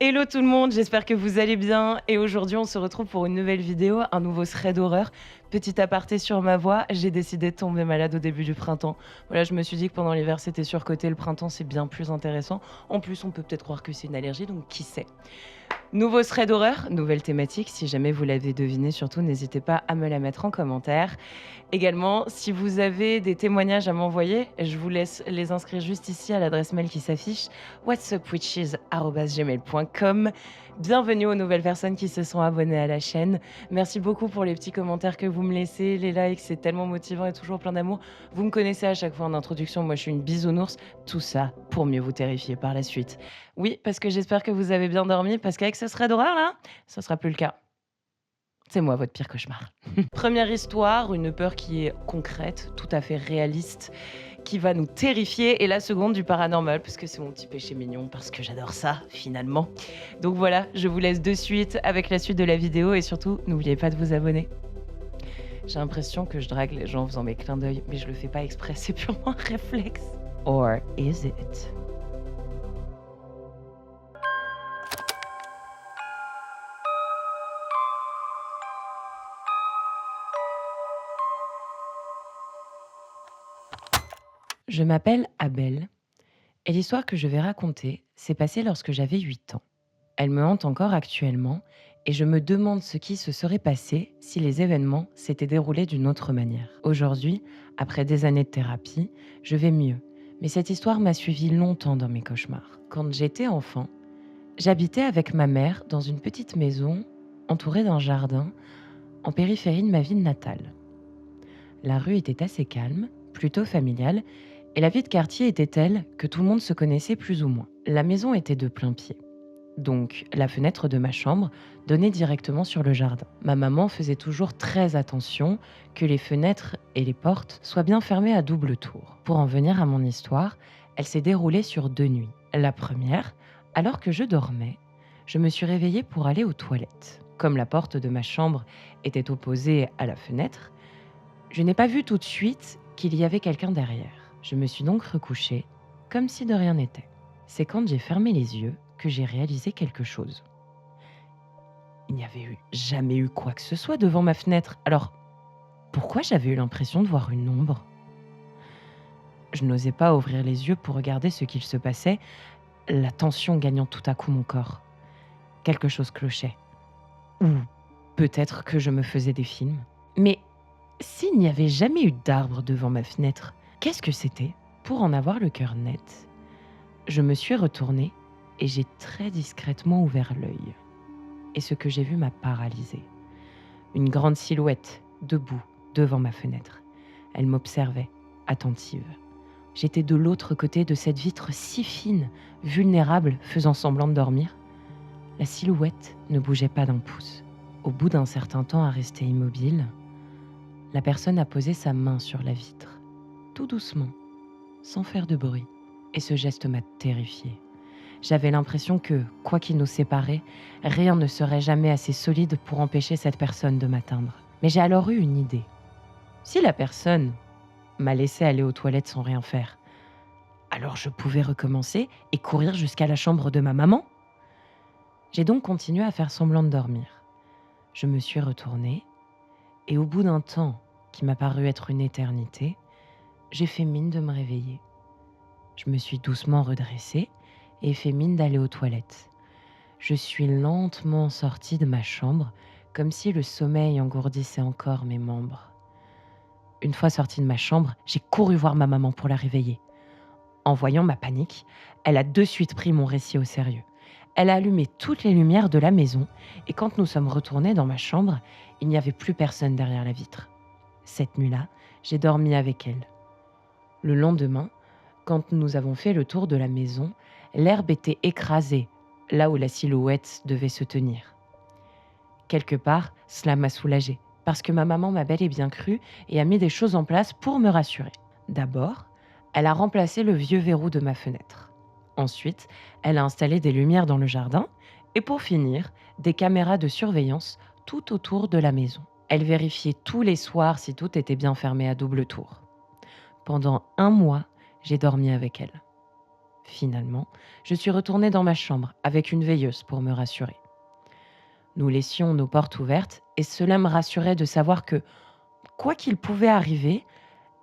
Hello tout le monde, j'espère que vous allez bien et aujourd'hui on se retrouve pour une nouvelle vidéo, un nouveau thread d'horreur. Petit aparté sur ma voix, j'ai décidé de tomber malade au début du printemps. Voilà, je me suis dit que pendant l'hiver c'était surcoté, le printemps c'est bien plus intéressant. En plus on peut peut-être croire que c'est une allergie, donc qui sait. Nouveau thread d'horreur, nouvelle thématique, si jamais vous l'avez deviné, surtout n'hésitez pas à me la mettre en commentaire. Également, si vous avez des témoignages à m'envoyer, je vous laisse les inscrire juste ici à l'adresse mail qui s'affiche whatsupwitches@gmail.com. Bienvenue aux nouvelles personnes qui se sont abonnées à la chaîne. Merci beaucoup pour les petits commentaires que vous me laissez, les likes, c'est tellement motivant et toujours plein d'amour. Vous me connaissez à chaque fois en introduction, moi je suis une bisounours. Tout ça pour mieux vous terrifier par la suite. Oui, parce que j'espère que vous avez bien dormi, parce qu'avec ce thread d'horreur là, ça sera plus le cas. C'est moi, votre pire cauchemar. Première histoire, une peur qui est concrète, tout à fait réaliste, qui va nous terrifier. Et la seconde, du paranormal, parce que c'est mon petit péché mignon, parce que j'adore ça, finalement. Donc voilà, je vous laisse de suite avec la suite de la vidéo. Et surtout, n'oubliez pas de vous abonner. J'ai l'impression que je drague les gens en faisant mes clins d'œil, mais je le fais pas exprès, c'est purement un réflexe. Or is it? Je m'appelle Abel et l'histoire que je vais raconter s'est passée lorsque j'avais 8 ans. Elle me hante encore actuellement et je me demande ce qui se serait passé si les événements s'étaient déroulés d'une autre manière. Aujourd'hui, après des années de thérapie, je vais mieux, mais cette histoire m'a suivi longtemps dans mes cauchemars. Quand j'étais enfant, j'habitais avec ma mère dans une petite maison entourée d'un jardin en périphérie de ma ville natale. La rue était assez calme, plutôt familiale, et la vie de quartier était telle que tout le monde se connaissait plus ou moins. La maison était de plein pied. Donc, la fenêtre de ma chambre donnait directement sur le jardin. Ma maman faisait toujours très attention que les fenêtres et les portes soient bien fermées à double tour. Pour en venir à mon histoire, elle s'est déroulée sur 2 nuits. La première, alors que je dormais, je me suis réveillée pour aller aux toilettes. Comme la porte de ma chambre était opposée à la fenêtre, je n'ai pas vu tout de suite qu'il y avait quelqu'un derrière. Je me suis donc recouchée, comme si de rien n'était. C'est quand j'ai fermé les yeux que j'ai réalisé quelque chose. Il n'y avait jamais eu quoi que ce soit devant ma fenêtre. Alors, pourquoi j'avais eu l'impression de voir une ombre ? Je n'osais pas ouvrir les yeux pour regarder ce qu'il se passait, la tension gagnant tout à coup mon corps. Quelque chose clochait. Ou peut-être que je me faisais des films. Mais s'il n'y avait jamais eu d'arbre devant ma fenêtre, qu'est-ce que c'était ? Pour en avoir le cœur net, je me suis retournée et j'ai très discrètement ouvert l'œil. Et ce que j'ai vu m'a paralysée. Une grande silhouette, debout, devant ma fenêtre. Elle m'observait, attentive. J'étais de l'autre côté de cette vitre si fine, vulnérable, faisant semblant de dormir. La silhouette ne bougeait pas d'un pouce. Au bout d'un certain temps à rester immobile, la personne a posé sa main sur la vitre, tout doucement, sans faire de bruit. Et ce geste m'a terrifiée. J'avais l'impression que, quoi qu'il nous séparait, rien ne serait jamais assez solide pour empêcher cette personne de m'atteindre. Mais j'ai alors eu une idée. Si la personne m'a laissé aller aux toilettes sans rien faire, alors je pouvais recommencer et courir jusqu'à la chambre de ma maman. J'ai donc continué à faire semblant de dormir. Je me suis retournée et au bout d'un temps qui m'a paru être une éternité, j'ai fait mine de me réveiller. Je me suis doucement redressée et fait mine d'aller aux toilettes. Je suis lentement sortie de ma chambre, comme si le sommeil engourdissait encore mes membres. Une fois sortie de ma chambre, j'ai couru voir ma maman pour la réveiller. En voyant ma panique, elle a de suite pris mon récit au sérieux. Elle a allumé toutes les lumières de la maison et quand nous sommes retournés dans ma chambre, il n'y avait plus personne derrière la vitre. Cette nuit-là, j'ai dormi avec elle. Le lendemain, quand nous avons fait le tour de la maison, l'herbe était écrasée, là où la silhouette devait se tenir. Quelque part, cela m'a soulagée, parce que ma maman m'a bel et bien cru et a mis des choses en place pour me rassurer. D'abord, elle a remplacé le vieux verrou de ma fenêtre. Ensuite, elle a installé des lumières dans le jardin et pour finir, des caméras de surveillance tout autour de la maison. Elle vérifiait tous les soirs si tout était bien fermé à double tour. Pendant 1 mois, j'ai dormi avec elle. Finalement, je suis retournée dans ma chambre avec une veilleuse pour me rassurer. Nous laissions nos portes ouvertes et cela me rassurait de savoir que, quoi qu'il pouvait arriver,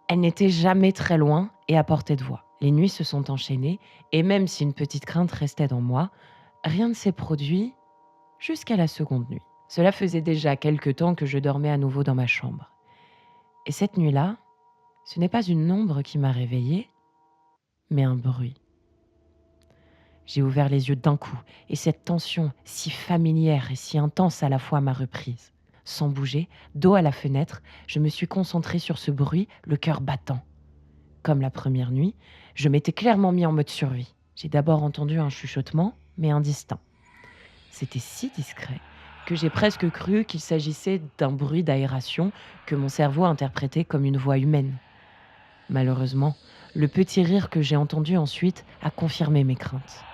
elle n'était jamais très loin et à portée de voix. Les nuits se sont enchaînées et même si une petite crainte restait dans moi, rien ne s'est produit jusqu'à la seconde nuit. Cela faisait déjà quelque temps que je dormais à nouveau dans ma chambre. Et cette nuit-là, ce n'est pas une ombre qui m'a réveillée, mais un bruit. J'ai ouvert les yeux d'un coup et cette tension si familière et si intense à la fois m'a reprise. Sans bouger, dos à la fenêtre, je me suis concentrée sur ce bruit, le cœur battant. Comme la première nuit, je m'étais clairement mis en mode survie. J'ai d'abord entendu un chuchotement, mais indistinct. C'était si discret que j'ai presque cru qu'il s'agissait d'un bruit d'aération que mon cerveau interprétait comme une voix humaine. Malheureusement, le petit rire que j'ai entendu ensuite a confirmé mes craintes.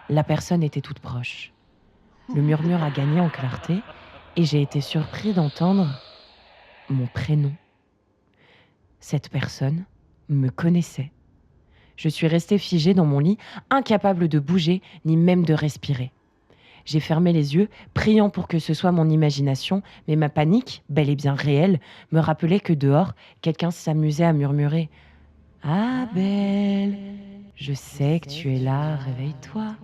La personne était toute proche. Le murmure a gagné en clarté et j'ai été surpris d'entendre mon prénom. Cette personne me connaissait. Je suis restée figée dans mon lit, incapable de bouger ni même de respirer. J'ai fermé les yeux, priant pour que ce soit mon imagination, mais ma panique, bel et bien réelle, me rappelait que dehors, quelqu'un s'amusait à murmurer « Abel, je sais que tu es là, réveille-toi ».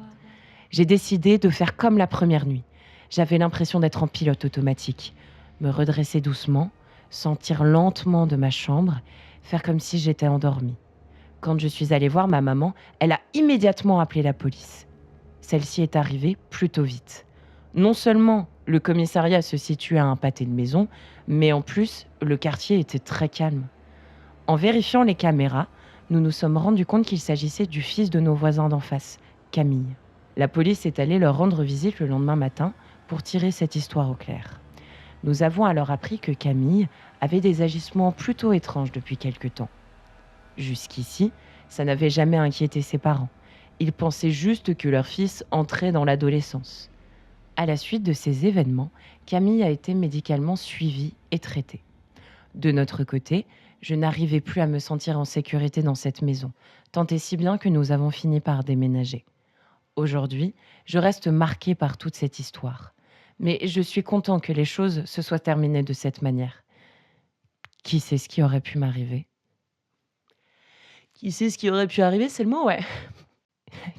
J'ai décidé de faire comme la première nuit. J'avais l'impression d'être en pilote automatique. Me redresser doucement, sortir lentement de ma chambre, faire comme si j'étais endormie. Quand je suis allée voir ma maman, elle a immédiatement appelé la police. Celle-ci est arrivée plutôt vite. Non seulement le commissariat se situait à un pâté de maison, mais en plus, le quartier était très calme. En vérifiant les caméras, nous nous sommes rendus compte qu'il s'agissait du fils de nos voisins d'en face, Camille. La police est allée leur rendre visite le lendemain matin pour tirer cette histoire au clair. Nous avons alors appris que Camille avait des agissements plutôt étranges depuis quelque temps. Jusqu'ici, ça n'avait jamais inquiété ses parents. Ils pensaient juste que leur fils entrait dans l'adolescence. À la suite de ces événements, Camille a été médicalement suivie et traitée. De notre côté, je n'arrivais plus à me sentir en sécurité dans cette maison, tant et si bien que nous avons fini par déménager. Aujourd'hui, je reste marquée par toute cette histoire. Mais je suis content que les choses se soient terminées de cette manière. Qui sait ce qui aurait pu m'arriver ? Qui sait ce qui aurait pu arriver, c'est le mot, ouais.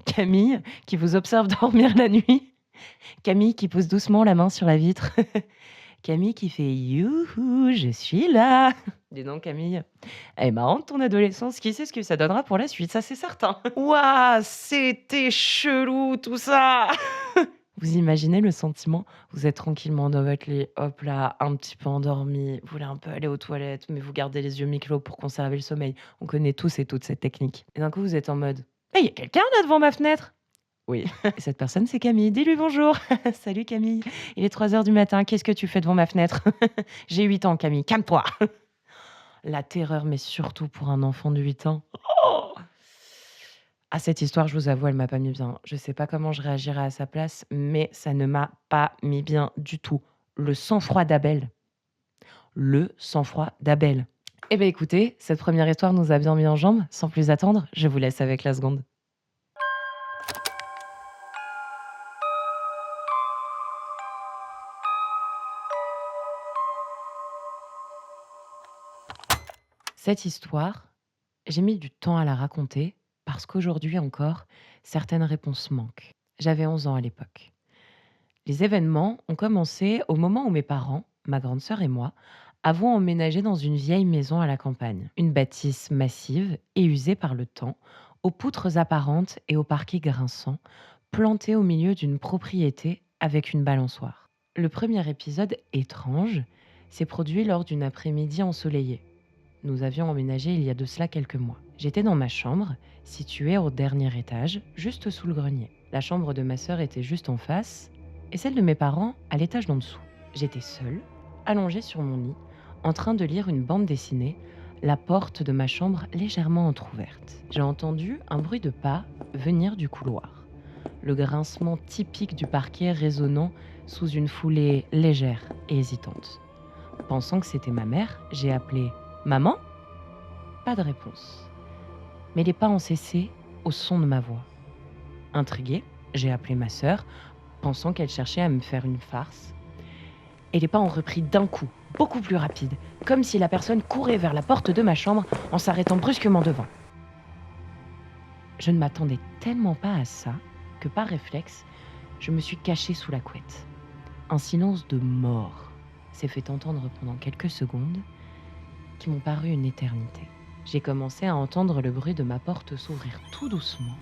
Camille, qui vous observe dormir la nuit. Camille qui pose doucement la main sur la vitre. Camille qui fait « Youhou, je suis là !» Dis donc, Camille, elle est marrante ton adolescence. Qui sait ce que ça donnera pour la suite, ça c'est certain. Ouah, c'était chelou tout ça. Vous imaginez le sentiment? Vous êtes tranquillement dans votre lit, hop là, un petit peu endormi, vous voulez un peu aller aux toilettes, mais vous gardez les yeux mi-clos pour conserver le sommeil. On connaît tous et toutes cette technique. Et d'un coup, vous êtes en mode « il y a quelqu'un là devant ma fenêtre !» Oui, et cette personne, c'est Camille. Dis-lui bonjour. Salut Camille. Il est 3h du matin. Qu'est-ce que tu fais devant ma fenêtre? J'ai 8 ans, Camille. Calme-toi. La terreur, mais surtout pour un enfant de 8 ans. Oh, ah, cette histoire, je vous avoue, elle m'a pas mis bien. Je sais pas comment je réagirais à sa place, mais ça ne m'a pas mis bien du tout. Le sang-froid d'Abel. Le sang-froid d'Abel. Eh bien écoutez, cette première histoire nous a bien mis en jambes. Sans plus attendre, je vous laisse avec la seconde. Cette histoire, j'ai mis du temps à la raconter parce qu'aujourd'hui encore, certaines réponses manquent. J'avais 11 ans à l'époque. Les événements ont commencé au moment où mes parents, ma grande sœur et moi, avons emménagé dans une vieille maison à la campagne. Une bâtisse massive et usée par le temps, aux poutres apparentes et au parquet grinçant, plantée au milieu d'une propriété avec une balançoire. Le premier épisode étrange s'est produit lors d'une après-midi ensoleillée. Nous avions emménagé il y a de cela quelques mois. J'étais dans ma chambre, située au dernier étage, juste sous le grenier. La chambre de ma sœur était juste en face, et celle de mes parents à l'étage d'en dessous. J'étais seule, allongée sur mon lit, en train de lire une bande dessinée, la porte de ma chambre légèrement entr'ouverte. J'ai entendu un bruit de pas venir du couloir. Le grincement typique du parquet résonnant sous une foulée légère et hésitante. Pensant que c'était ma mère, j'ai appelé « Maman ?» Pas de réponse. Mais les pas ont cessé au son de ma voix. Intriguée, j'ai appelé ma sœur, pensant qu'elle cherchait à me faire une farce. Et les pas ont repris d'un coup, beaucoup plus rapide, comme si la personne courait vers la porte de ma chambre en s'arrêtant brusquement devant. Je ne m'attendais tellement pas à ça que par réflexe, je me suis cachée sous la couette. Un silence de mort s'est fait entendre pendant quelques secondes qui m'ont paru une éternité. J'ai commencé à entendre le bruit de ma porte s'ouvrir tout doucement,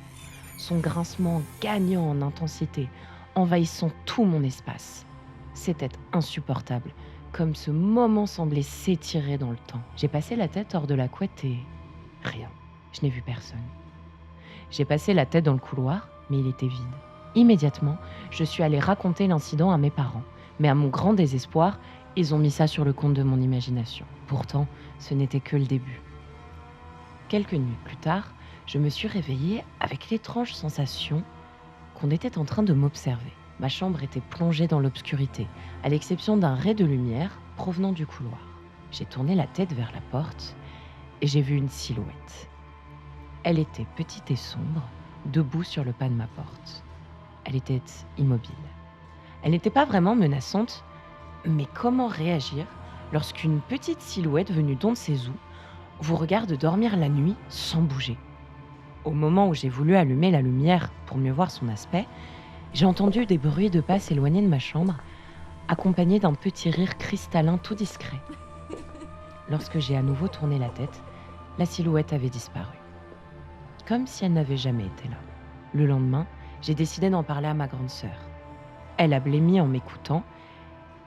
son grincement gagnant en intensité, envahissant tout mon espace. C'était insupportable, comme ce moment semblait s'étirer dans le temps. J'ai passé la tête hors de la couette et rien. Je n'ai vu personne. J'ai passé la tête dans le couloir, mais il était vide. Immédiatement, je suis allée raconter l'incident à mes parents, mais à mon grand désespoir, ils ont mis ça sur le compte de mon imagination. Pourtant, ce n'était que le début. Quelques nuits plus tard, je me suis réveillée avec l'étrange sensation qu'on était en train de m'observer. Ma chambre était plongée dans l'obscurité, à l'exception d'un ray de lumière provenant du couloir. J'ai tourné la tête vers la porte et j'ai vu une silhouette. Elle était petite et sombre, debout sur le pas de ma porte. Elle était immobile. Elle n'était pas vraiment menaçante, mais comment réagir lorsqu'une petite silhouette venue d'on ne sait où vous regarde dormir la nuit sans bouger? Au moment où j'ai voulu allumer la lumière pour mieux voir son aspect, j'ai entendu des bruits de pas s'éloigner de ma chambre, accompagnés d'un petit rire cristallin tout discret. Lorsque j'ai à nouveau tourné la tête, la silhouette avait disparu, comme si elle n'avait jamais été là. Le lendemain, j'ai décidé d'en parler à ma grande sœur. Elle a blêmi en m'écoutant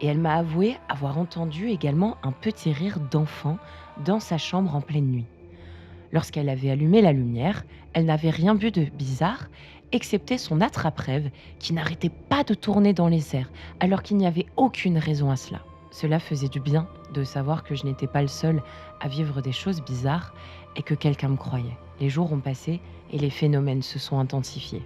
et elle m'a avoué avoir entendu également un petit rire d'enfant dans sa chambre en pleine nuit. Lorsqu'elle avait allumé la lumière, elle n'avait rien vu de bizarre, excepté son attrape-rêve qui n'arrêtait pas de tourner dans les airs, alors qu'il n'y avait aucune raison à cela. Cela faisait du bien de savoir que je n'étais pas le seul à vivre des choses bizarres et que quelqu'un me croyait. Les jours ont passé et les phénomènes se sont intensifiés.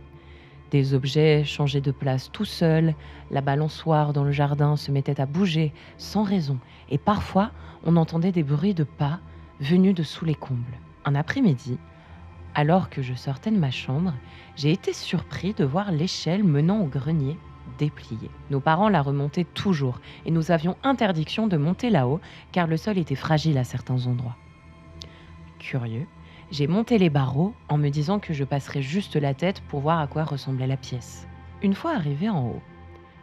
Des objets changeaient de place tout seuls, la balançoire dans le jardin se mettait à bouger sans raison, et parfois on entendait des bruits de pas venus de sous les combles. Un après-midi, alors que je sortais de ma chambre, j'ai été surpris de voir l'échelle menant au grenier dépliée. Nos parents la remontaient toujours et nous avions interdiction de monter là-haut car le sol était fragile à certains endroits. Curieux, j'ai monté les barreaux en me disant que je passerais juste la tête pour voir à quoi ressemblait la pièce. Une fois arrivé en haut,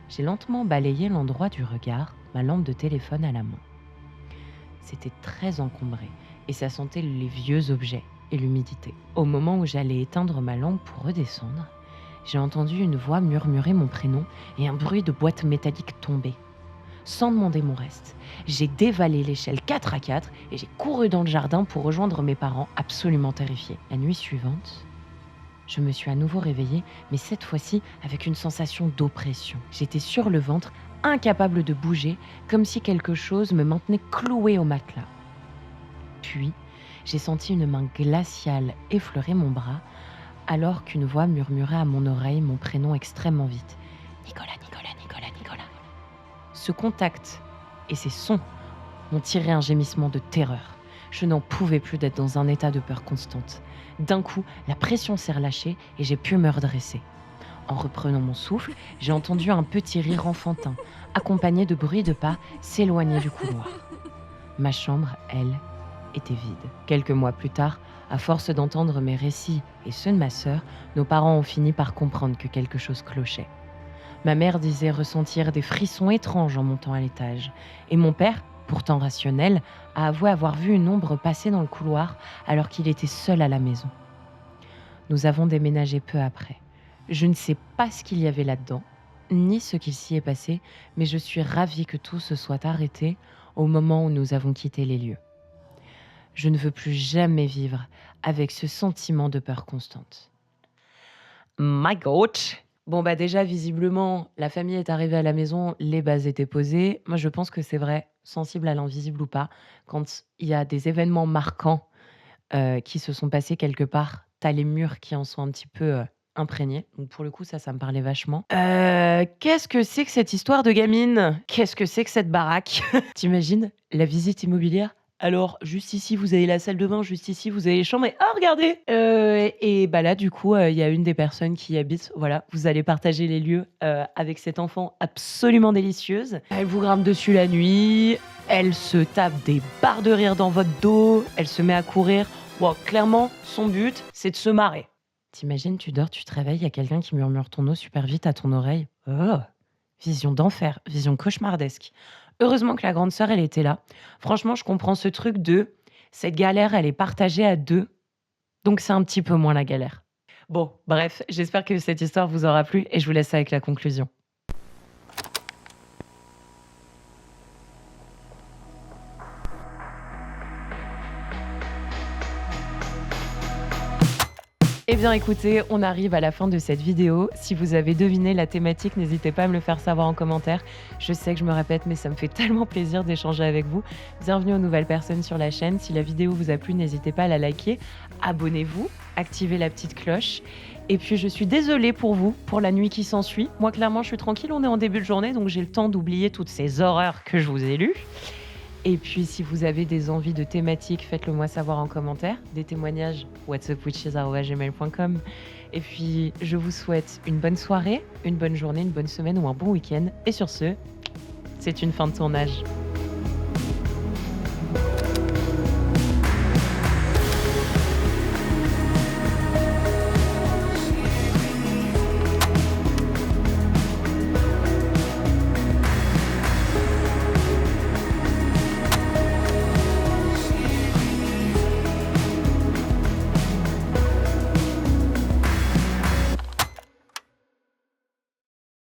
j'ai lentement balayé l'endroit du regard, ma lampe de téléphone à la main. C'était très encombré et ça sentait les vieux objets et l'humidité. Au moment où j'allais éteindre ma lampe pour redescendre, j'ai entendu une voix murmurer mon prénom et un bruit de boîte métallique tomber. Sans demander mon reste, j'ai dévalé l'échelle 4 à 4 et j'ai couru dans le jardin pour rejoindre mes parents absolument terrifiés. La nuit suivante, je me suis à nouveau réveillée, mais cette fois-ci avec une sensation d'oppression. J'étais sur le ventre, incapable de bouger, comme si quelque chose me maintenait clouée au matelas. Puis, j'ai senti une main glaciale effleurer mon bras, alors qu'une voix murmurait à mon oreille mon prénom extrêmement vite. Nicolas, Nicolas, Nicolas, Nicolas. Ce contact et ces sons m'ont tiré un gémissement de terreur. Je n'en pouvais plus d'être dans un état de peur constante. D'un coup, la pression s'est relâchée et j'ai pu me redresser. En reprenant mon souffle, j'ai entendu un petit rire enfantin, accompagné de bruits de pas s'éloigner du couloir. Ma chambre, elle, était vide. Quelques mois plus tard, à force d'entendre mes récits et ceux de ma sœur, nos parents ont fini par comprendre que quelque chose clochait. Ma mère disait ressentir des frissons étranges en montant à l'étage. Et mon père, pourtant rationnel, a avoué avoir vu une ombre passer dans le couloir alors qu'il était seul à la maison. Nous avons déménagé peu après. Je ne sais pas ce qu'il y avait là-dedans, ni ce qu'il s'y est passé, mais je suis ravie que tout se soit arrêté au moment où nous avons quitté les lieux. Je ne veux plus jamais vivre avec ce sentiment de peur constante. My God! Bon bah déjà, visiblement, la famille est arrivée à la maison, les bases étaient posées. Moi, je pense que c'est vrai, sensible à l'invisible ou pas, quand il y a des événements marquants qui se sont passés quelque part, t'as les murs qui en sont un petit peu imprégnés. Donc pour le coup, ça me parlait vachement. Qu'est-ce que c'est que cette histoire de gamine? Qu'est-ce que c'est que cette baraque? T'imagines la visite immobilière Alors, juste ici, vous avez la salle de bain, juste ici, vous avez les chambres et ah regardez! Et bah, là, du coup, il y a une des personnes qui y habite, voilà, vous allez partager les lieux, avec cette enfant absolument délicieuse. Elle vous grimpe dessus la nuit, elle se tape des barres de rire dans votre dos, elle se met à courir. Bon, clairement, son but, c'est de se marrer. Tu tu dors, tu te réveilles, il y a quelqu'un qui murmure ton nom super vite à ton oreille. Oh! Vision d'enfer, vision cauchemardesque. Heureusement que la grande sœur, elle était là. Franchement, je comprends ce truc de cette galère, elle est partagée à 2, donc c'est un petit peu moins la galère. Bon, bref, j'espère que cette histoire vous aura plu et je vous laisse avec la conclusion. Eh bien écoutez, on arrive à la fin de cette vidéo. Si vous avez deviné la thématique, n'hésitez pas à me le faire savoir en commentaire. Je sais que je me répète, mais ça me fait tellement plaisir d'échanger avec vous. Bienvenue aux nouvelles personnes sur la chaîne. Si la vidéo vous a plu, n'hésitez pas à la liker. Abonnez-vous, activez la petite cloche. Et puis je suis désolée pour vous, pour la nuit qui s'ensuit. Moi clairement, je suis tranquille, on est en début de journée, donc j'ai le temps d'oublier toutes ces horreurs que je vous ai lues. Et puis, si vous avez des envies de thématiques, faites-le moi savoir en commentaire. Des témoignages, whatsupwitches@gmail.com. Et puis, je vous souhaite une bonne soirée, une bonne journée, une bonne semaine ou un bon week-end. Et sur ce, c'est une fin de tournage.